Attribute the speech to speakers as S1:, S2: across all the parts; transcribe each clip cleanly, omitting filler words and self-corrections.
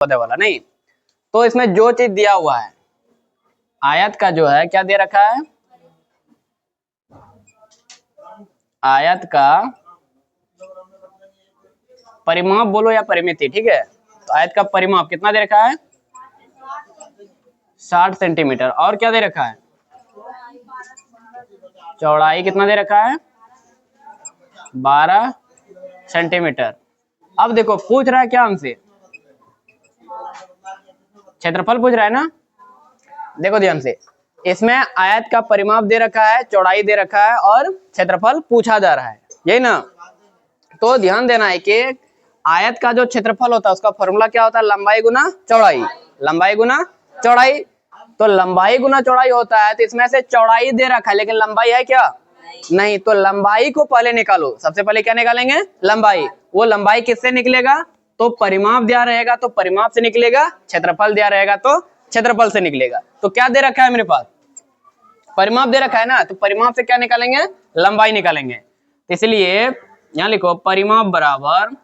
S1: वाला नहीं। तो इसमें जो चीज दिया हुआ है, आयत का जो है क्या दे रखा है, आयत का परिमाप बोलो या परिमिति, ठीक है। तो आयत का परिमाप कितना दे रखा है, 60 सेंटीमीटर। और क्या दे रखा है, चौड़ाई कितना दे रखा है, 12 सेंटीमीटर। अब देखो पूछ रहा है क्या हमसे, क्षेत्रफल पूछ रहा है ना। देखो ध्यान से, इसमें आयत का परिमाप दे रखा है, चौड़ाई दे रखा है और क्षेत्रफल पूछा जा रहा है, यही ना। तो ध्यान देना है कि आयत का जो क्षेत्रफल होता है उसका फॉर्मूला क्या होता है, लंबाई गुना चौड़ाई, लंबाई गुना चौड़ाई। तो लंबाई गुना चौड़ाई होता है, तो इसमें से चौड़ाई दे रखा है लेकिन लंबाई है क्या, नहीं। तो लंबाई को पहले निकालो, सबसे पहले क्या निकालेंगे, लंबाई। वो लंबाई किससे निकलेगा, तो परिमाप दिया रहेगा तो परिमाप से निकलेगा, क्षेत्रफल दिया रहेगा तो क्षेत्रफल से निकलेगा। तो क्या दे रखा है मेरे पास, परिमाप दे रखा है ना, तो परिमाप से क्या निकालेंगे, लंबाई निकालेंगे। तो इसलिए यहाँ लिखो परिमाप बराबर,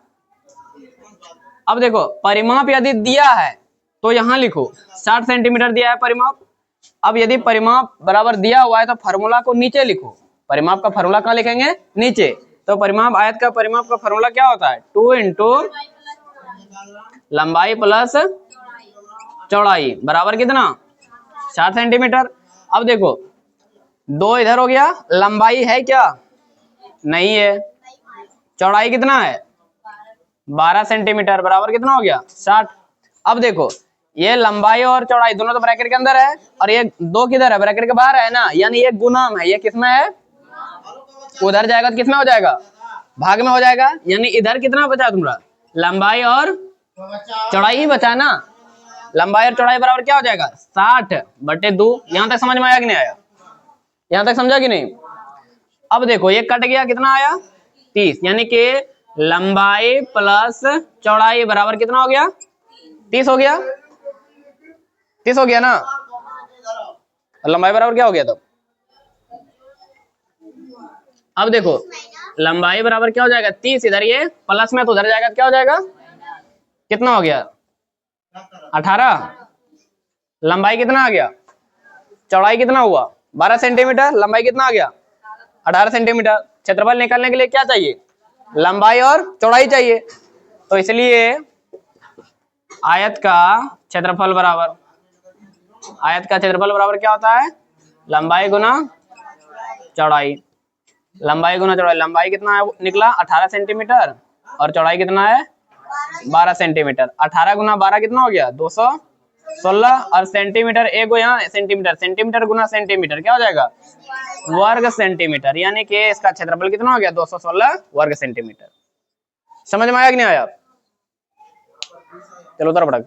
S1: अब देखो परिमाप यदि दिया है तो यहाँ लिखो 60 सेंटीमीटर दिया है परिमाप। अब यदि परिमाप बराबर दिया हुआ है तो फार्मूला को नीचे लिखो, परिमाप का फार्मूला कहाँ लिखेंगे, नीचे। तो परिमाप, आयत का परिमाप का फार्मूला क्या होता है, 2 इंटू लंबाई प्लस चौड़ाई बराबर कितना, 60 सेंटीमीटर। अब देखो 2 इधर हो गया, लंबाई है क्या, नहीं है, चौड़ाई कितना है 12 सेंटीमीटर बराबर कितना हो गया 60। अब देखो ये लंबाई और चौड़ाई दोनों तो ब्रैकेट के अंदर है और ये 2 किधर है, ब्रैकेट के बाहर है ना, यानी ये गुणाम है। ये किसमें है, उधर जाएगा तो किसमें हो जाएगा, भाग में हो जाएगा। यानी इधर कितना बचा तुम्हारा, लंबाई और चौड़ाई ही बचा ना। लंबाई और चौड़ाई बराबर क्या हो जाएगा, 60/2। यहां तक समझ में आया कि नहीं आया, यहां तक समझा कि नहीं। अब देखो ये कट गया, कितना आया 30, यानी कि लंबाई प्लस चौड़ाई बराबर कितना हो गया, 30 हो गया, 30 हो गया ना। लंबाई बराबर क्या हो गया तब, अब देखो लंबाई बराबर क्या हो जाएगा 30, इधर ये प्लस में तो उधर जाएगा, क्या हो जाएगा, कितना हो गया 18। लंबाई कितना आ गया, चौड़ाई कितना हुआ 12 सेंटीमीटर, लंबाई कितना आ गया 18 सेंटीमीटर। क्षेत्रफल निकालने के लिए क्या चाहिए, लंबाई और चौड़ाई चाहिए। तो इसलिए आयत का क्षेत्रफल बराबर, आयत का क्षेत्रफल बराबर क्या होता है, लंबाई गुना चौड़ाई, लंबाई गुना चौड़ाई। लंबाई कितना है निकला 18 सेंटीमीटर और चौड़ाई कितना है 12 सेंटीमीटर। 18 गुना 12 कितना हो गया 216, और सेंटीमीटर एक को यहाँ सेंटीमीटर, सेंटीमीटर गुना सेंटीमीटर क्या हो जाएगा वर्ग सेंटीमीटर, यानी कि इसका क्षेत्रफल कितना हो गया 216 वर्ग सेंटीमीटर। समझ में आया कि नहीं आया, चलो उधर बढ़ा।